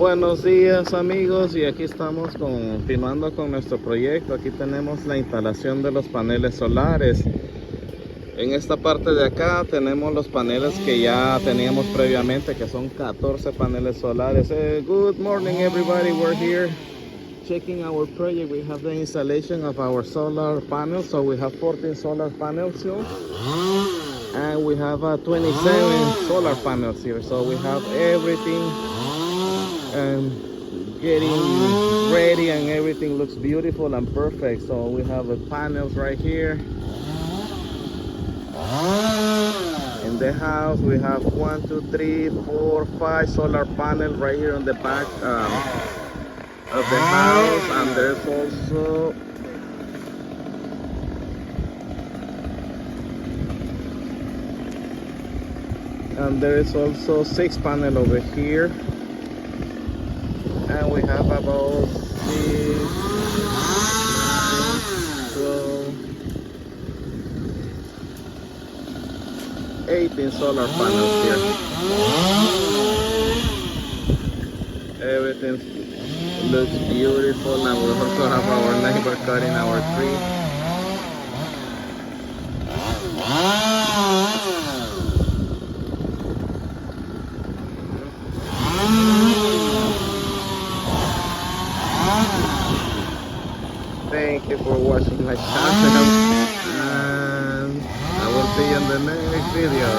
Buenos días amigos, y aquí estamos continuando con nuestro proyecto. Aquí tenemos la instalación de los paneles solares. En esta parte de acá tenemos los paneles que ya teníamos previamente, que son 14 paneles solares. Good morning everybody, we're here checking our project. We have the installation of our solar panels, so we have 14 solar panels here. And we have 27 solar panels here, so we have everything getting ready, and everything looks beautiful and perfect. So we have the panels right here. In the house we have 1, 2, 3, 4, 5 solar panels right here on the back of the house, and there's also there is also 6 panels over here, and we have about 6, 12, 18 solar panels here. Everything looks beautiful, and we also have our neighbor cutting our tree. Thank you for watching my channel, and I will see you in the next video.